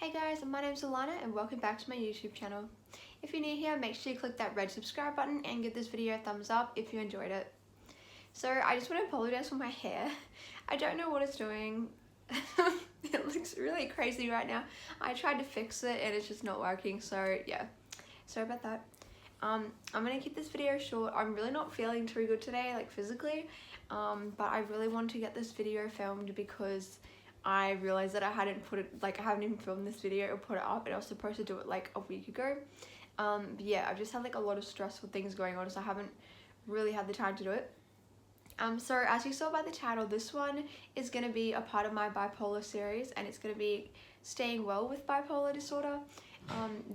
Hey guys, my name's Alana and welcome back to my YouTube channel. If you're new here, make sure you click that red subscribe button and give this video a thumbs up if you enjoyed it. So I just want to apologize for my hair. I don't know what it's doing. It looks really crazy right now. I tried to fix it and it's just not working, so yeah. Sorry about that. I'm gonna keep this video short. I'm really not feeling too good today, like physically, but I really want to get this video filmed because I realized that I haven't even filmed this video or put it up, and I was supposed to do it like a week ago. But yeah, I've just had like a lot of stressful things going on, so I haven't really had the time to do it. So as you saw by the title, this one is going to be a part of my bipolar series, and it's going to be staying well with bipolar disorder.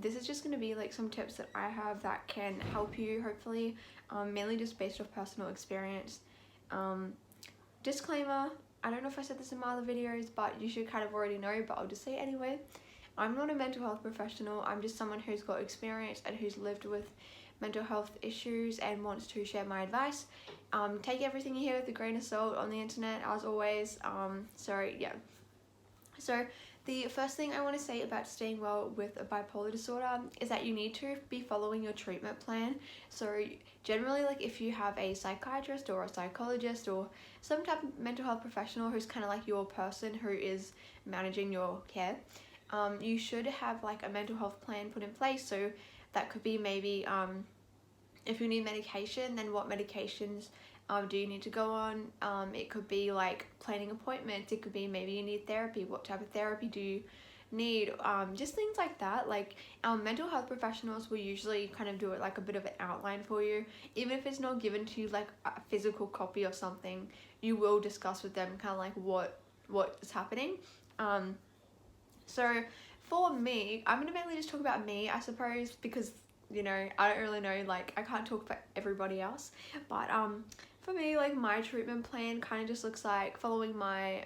This is just going to be like some tips that I have that can help you, hopefully, mainly just based off personal experience. Disclaimer, I don't know if I said this in my other videos, but you should kind of already know, but I'll just say it anyway. I'm not a mental health professional. I'm just someone who's got experience and who's lived with mental health issues and wants to share my advice. Take everything you hear with a grain of salt on the internet, as always. So yeah. So the first thing I want to say about staying well with a bipolar disorder is that you need to be following your treatment plan. So generally, like if you have a psychiatrist or a psychologist or some type of mental health professional who's kind of like your person who is managing your care, you should have like a mental health plan put in place. So that could be maybe if you need medication, then what medications do you need to go on? It could be like planning appointments. It could be maybe you need therapy. What type of therapy do you need? Just things like that. Like mental health professionals will usually kind of do it like a bit of an outline for you. Even if it's not given to you like a physical copy of something, you will discuss with them kind of like what is happening. So for me, I'm gonna mainly just talk about me, I suppose, because you know, I don't really know, like I can't talk for everybody else, but for me, like my treatment plan kind of just looks like following my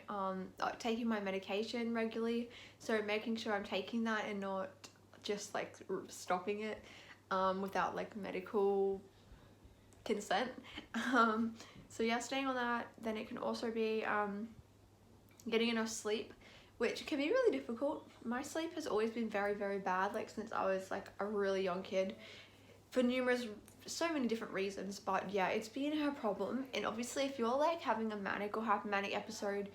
taking my medication regularly, so making sure I'm taking that and not just like stopping it without like medical consent. So yeah, staying on that. Then it can also be getting enough sleep, which can be really difficult. My sleep has always been very, very bad, like since I was like a really young kid, for so many different reasons. But yeah, it's been a problem. And obviously if you're like having a manic or hypomanic episode,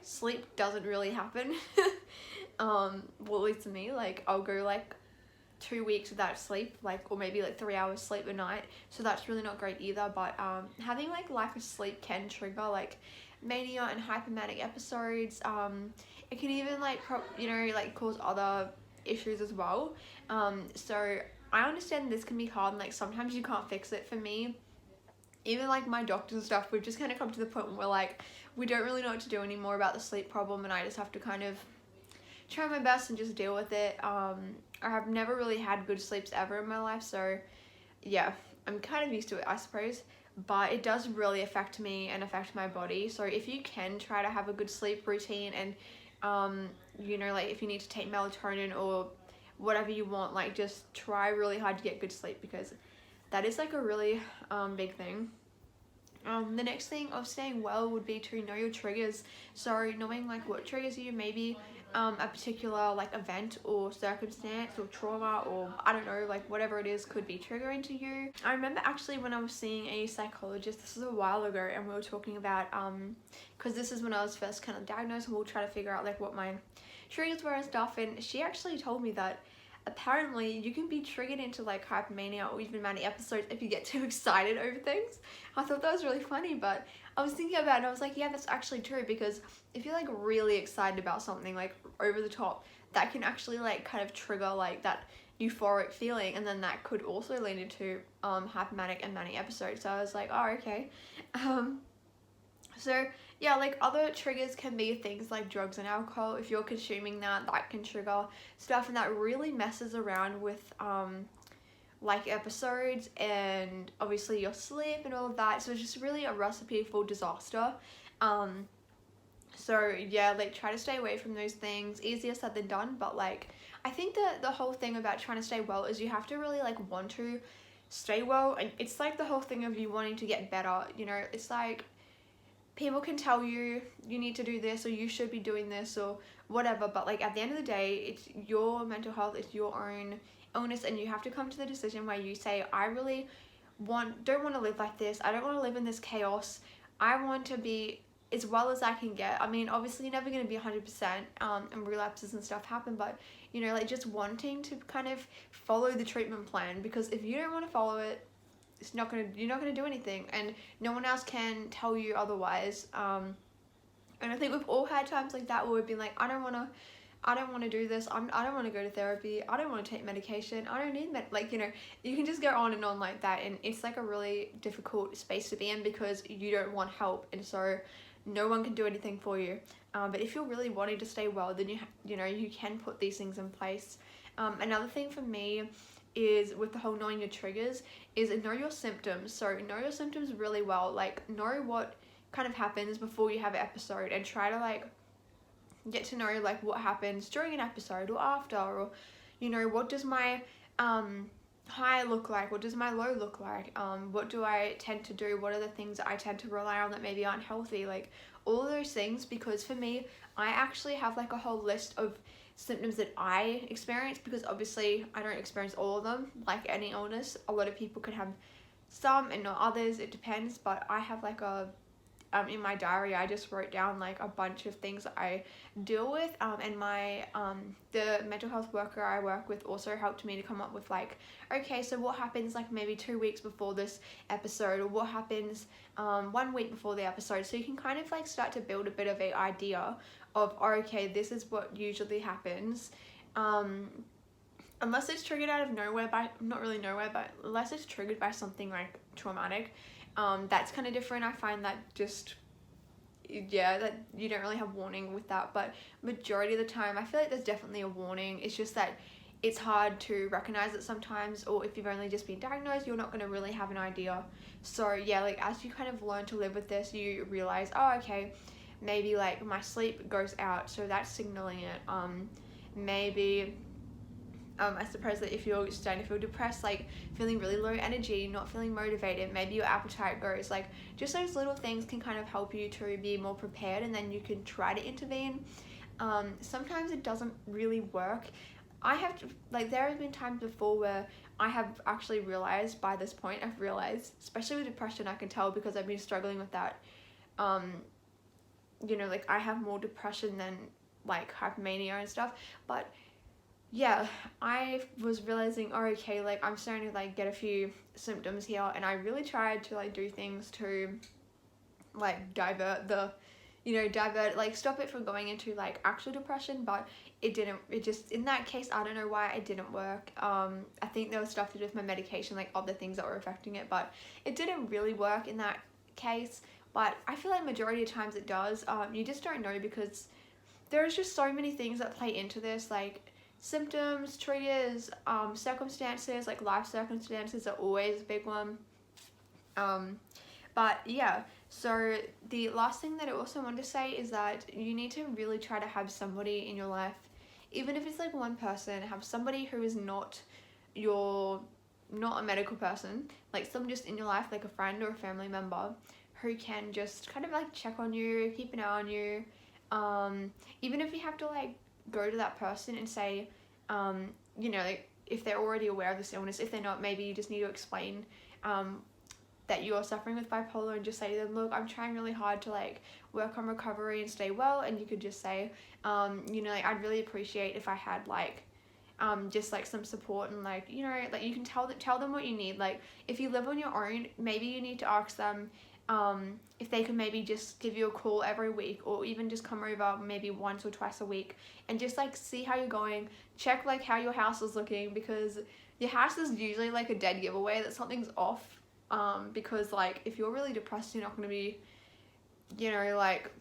sleep doesn't really happen. Well, at least to me, like I'll go like 2 weeks without sleep, like, or maybe like 3 hours sleep a night, so that's really not great either. But having like lack of sleep can trigger like mania and hypomanic episodes. It can even like like cause other issues as well. So I understand this can be hard, and like sometimes you can't fix it. For me, even like my doctors and stuff, we've just kind of come to the point where like we don't really know what to do anymore about the sleep problem, and I just have to kind of try my best and just deal with it. I have never really had good sleeps ever in my life, so yeah, I'm kind of used to it, I suppose. But it does really affect me and affect my body. So if you can try to have a good sleep routine, and like if you need to take melatonin or whatever you want, like just try really hard to get good sleep, because that is like a really big thing. The next thing of staying well would be to know your triggers. So knowing like what triggers you, maybe a particular like event or circumstance or trauma, or I don't know, like whatever it is could be triggering to you. I remember actually when I was seeing a psychologist, this was a while ago, and we were talking about because this is when I was first kind of diagnosed, and we'll try to figure out like what my triggers were and stuff, and she actually told me that apparently you can be triggered into like hypomania or even manic episodes if you get too excited over things. I thought that was really funny, but I was thinking about it and I was like, yeah, that's actually true, because if you're like really excited about something like over the top, that can actually like kind of trigger like that euphoric feeling, and then that could also lead into hypomanic and manic episodes. So I was like, oh, okay. So yeah, like other triggers can be things like drugs and alcohol. If you're consuming that can trigger stuff, and that really messes around with like episodes and obviously your sleep and all of that. So it's just really a recipe for disaster. So yeah, like try to stay away from those things. Easier said than done, but like I think that the whole thing about trying to stay well is you have to really like want to stay well, and it's like the whole thing of you wanting to get better. You know, it's like people can tell you you need to do this or you should be doing this or whatever, but like at the end of the day, it's your mental health, it's your own illness, and you have to come to the decision where you say, I really don't want to live like this. I don't want to live in this chaos. I want to be as well as I can get. I mean, obviously you're never going to be 100%, and relapses and stuff happen, but you know, like just wanting to kind of follow the treatment plan, because if you don't want to follow it, you're not gonna do anything, and no one else can tell you otherwise. And I think we've all had times like that where we've been like, I don't want to do this. I don't want to go to therapy. I don't want to take medication. I don't need like, you know, you can just go on and on like that, and it's like a really difficult space to be in because you don't want help, and so no one can do anything for you. But if you're really wanting to stay well, then you know you can put these things in place. Another thing for me is with the whole knowing your triggers is know your symptoms. So know your symptoms really well, like know what kind of happens before you have an episode, and try to like get to know like what happens during an episode or after, or you know, what does my high look like, what does my low look like, what do I tend to do, what are the things that I tend to rely on that maybe aren't healthy, like all of those things. Because for me, I actually have like a whole list of symptoms that I experience, because obviously I don't experience all of them. Like any illness, a lot of people can have some and not others, it depends, but I have like a in my diary I just wrote down like a bunch of things that I deal with, and my the mental health worker I work with also helped me to come up with like, okay, so what happens like maybe 2 weeks before this episode, or what happens 1 week before the episode, so you can kind of like start to build a bit of an idea of, okay, this is what usually happens, unless it's triggered out of nowhere by, not really nowhere, but unless it's triggered by something like traumatic. That's kind of different. I find that just, yeah, that you don't really have warning with that, but majority of the time I feel like there's definitely a warning. It's just that it's hard to recognize it sometimes, or if you've only just been diagnosed, you're not going to really have an idea. So yeah, like as you kind of learn to live with this, you realize, oh, okay, maybe like my sleep goes out, so that's signaling it. Maybe I suppose that if you're starting to feel depressed, like feeling really low energy, not feeling motivated, maybe your appetite goes, like just those little things can kind of help you to be more prepared, and then you can try to intervene. Sometimes it doesn't really work. I have to, like, there have been times before where I have actually realized, by this point I've realized, especially with depression, I can tell because I've been struggling with that. You know, like I have more depression than like hypomania and stuff, but yeah, I was realizing, oh, okay, like I'm starting to like get a few symptoms here, and I really tried to like do things to like divert, like stop it from going into like actual depression, but it just, in that case, I don't know why it didn't work. I think there was stuff to do with my medication, like other things that were affecting it, but it didn't really work in that case. But I feel like majority of times it does. You just don't know, because there's just so many things that play into this, like symptoms, triggers, circumstances, like life circumstances are always a big one. But yeah, so the last thing that I also want to say is that you need to really try to have somebody in your life, even if it's like one person, have somebody who is not a medical person, like someone just in your life, like a friend or a family member, who can just kind of like check on you, keep an eye on you. Even if you have to like go to that person and say, you know, like if they're already aware of this illness, if they're not, maybe you just need to explain that you're suffering with bipolar, and just say to them, look, I'm trying really hard to like work on recovery and stay well, and you could just say, you know, like I'd really appreciate if I had like just like some support, and like, you know, like you can tell them what you need. Like if you live on your own, maybe you need to ask them if they can maybe just give you a call every week, or even just come over maybe once or twice a week and just like see how you're going, check like how your house is looking, because your house is usually like a dead giveaway that something's off, because like if you're really depressed, you're not going to be, you know, like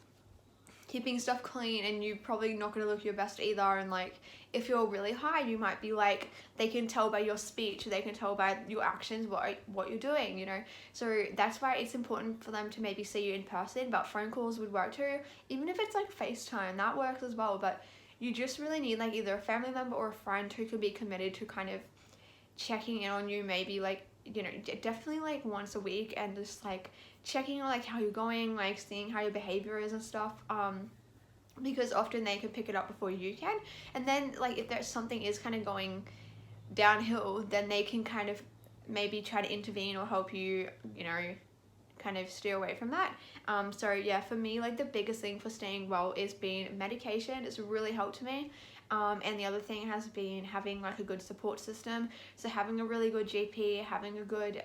keeping stuff clean, and you're probably not going to look your best either. And like if you're really high, you might be like, they can tell by your speech, they can tell by your actions what you're doing, you know. So that's why it's important for them to maybe see you in person, but phone calls would work too, even if it's like FaceTime, that works as well. But you just really need like either a family member or a friend who can be committed to kind of checking in on you, maybe like you know, definitely like once a week, and just like checking on like how you're going, like seeing how your behavior is and stuff, because often they can pick it up before you can. And then like if there's something is kind of going downhill, then they can kind of maybe try to intervene or help you, you know, kind of steer away from that. So yeah, for me, like the biggest thing for staying well is being medication. It's really helped me. And the other thing has been having like a good support system. So having a really good GP, having a good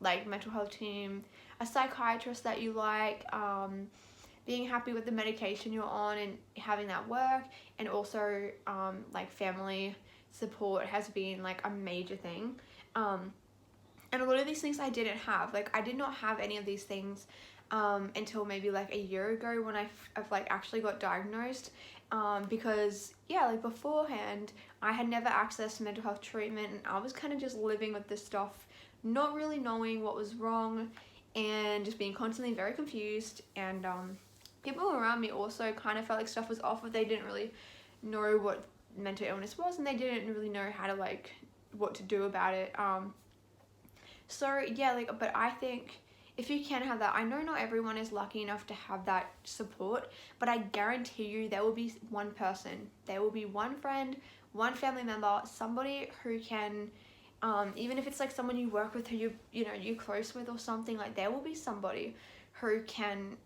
like mental health team, a psychiatrist that you like, being happy with the medication you're on and having that work, and also like family support has been like a major thing. And a lot of these things I didn't have. Like I did not have any of these things until maybe like a year ago when I've like actually got diagnosed, because yeah, like beforehand I had never accessed mental health treatment, and I was kind of just living with this stuff, not really knowing what was wrong, and just being constantly very confused. And people around me also kind of felt like stuff was off, but they didn't really know what mental illness was, and they didn't really know how to like what to do about it. So yeah, like, but I think if you can have that, I know not everyone is lucky enough to have that support, but I guarantee you there will be one person, there will be one friend, one family member, somebody who can, even if it's like someone you work with, who you're close with or something, like there will be somebody who can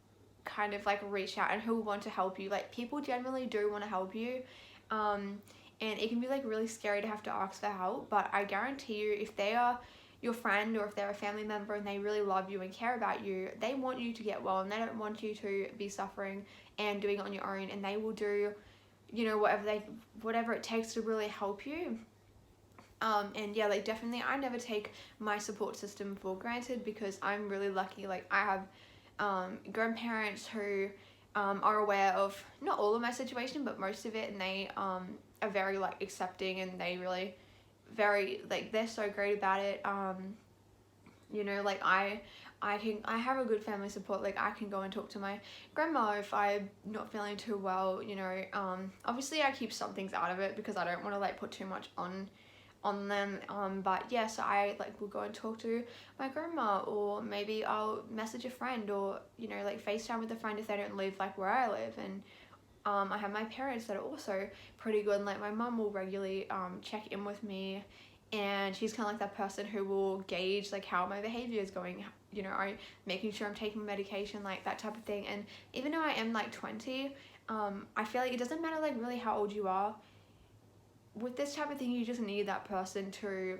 kind of like reach out and who will want to help you. Like people generally do want to help you, and it can be like really scary to have to ask for help, but I guarantee you, if they are your friend or if they're a family member and they really love you and care about you, they want you to get well, and they don't want you to be suffering and doing it on your own, and they will do, you know, whatever it takes to really help you. And yeah, like definitely I never take my support system for granted, because I'm really lucky. Like I have grandparents who are aware of not all of my situation but most of it, and they are very like accepting, and they really very like they're so great about it. You know, like I have a good family support. Like I can go and talk to my grandma if I'm not feeling too well, you know. Obviously I keep some things out of it because I don't want to like put too much on them, but yeah, so I like will go and talk to my grandma, or maybe I'll message a friend, or you know, like FaceTime with a friend if they don't live like where I live. And I have my parents that are also pretty good, and like my mum will regularly check in with me, and she's kind of like that person who will gauge like how my behavior is going, you know, making sure I'm taking medication, like that type of thing. And even though I am like 20, I feel like it doesn't matter like really how old you are. With this type of thing, you just need that person to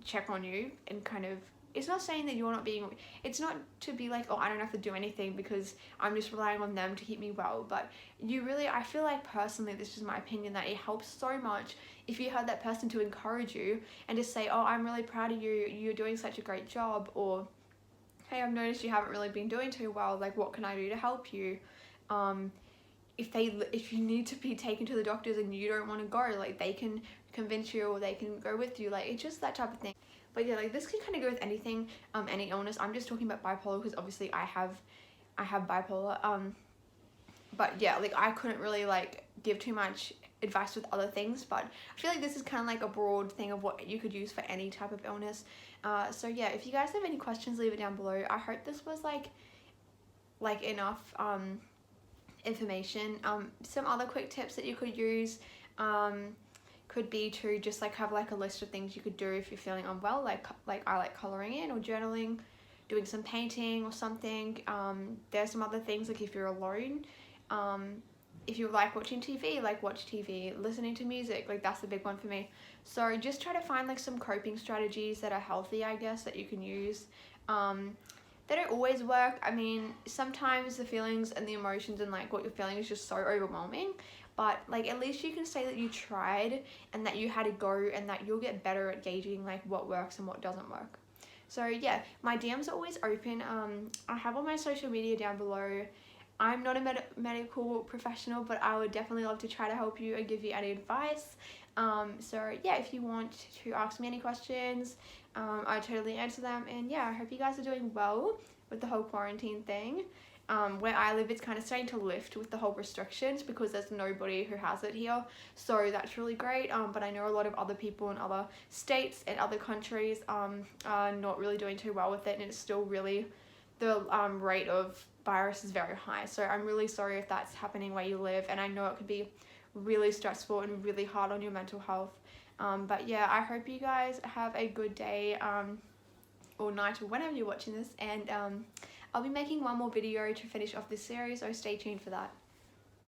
check on you and kind of, it's not saying that you're not being, it's not to be like, oh, I don't have to do anything because I'm just relying on them to keep me well. But you really, I feel like personally, this is my opinion, that it helps so much if you have that person to encourage you and just say, oh, I'm really proud of you, you're doing such a great job, or hey, I've noticed you haven't really been doing too well, like what can I do to help you? If you need to be taken to the doctors and you don't want to go, like they can convince you, or they can go with you. Like it's just that type of thing. But yeah, like this can kind of go with anything, any illness. I'm just talking about bipolar because obviously I have bipolar. But yeah, like I couldn't really like give too much advice with other things, but I feel like this is kind of like a broad thing of what you could use for any type of illness. So yeah, if you guys have any questions, leave it down below. I hope this was like enough information. Some other quick tips that you could use could be to just like have like a list of things you could do if you're feeling unwell, like I like coloring in or journaling, doing some painting or something. There's some other things, like if you're alone, if you like watching TV, like watch TV, listening to music, like that's the big one for me. So just try to find like some coping strategies that are healthy, I guess, that you can use. They don't always work. I mean, sometimes the feelings and the emotions and like what you're feeling is just so overwhelming, but like at least you can say that you tried and that you had a go, and that you'll get better at gauging like what works and what doesn't work. So yeah, my DMs are always open. I have all my social media down below. I'm not a medical professional, but I would definitely love to try to help you and give you any advice. So yeah, if you want to ask me any questions, I totally answer them. And yeah, I hope you guys are doing well with the whole quarantine thing. where I live, it's kind of starting to lift with the whole restrictions because there's nobody who has it here. So that's really great. But I know a lot of other people in other states and other countries are not really doing too well with it, and it's still really, the rate of virus is very high. So I'm really sorry if that's happening where you live, and I know it could be really stressful and really hard on your mental health. But yeah, I hope you guys have a good day or night or whenever you're watching this, and I'll be making one more video to finish off this series, so stay tuned for that.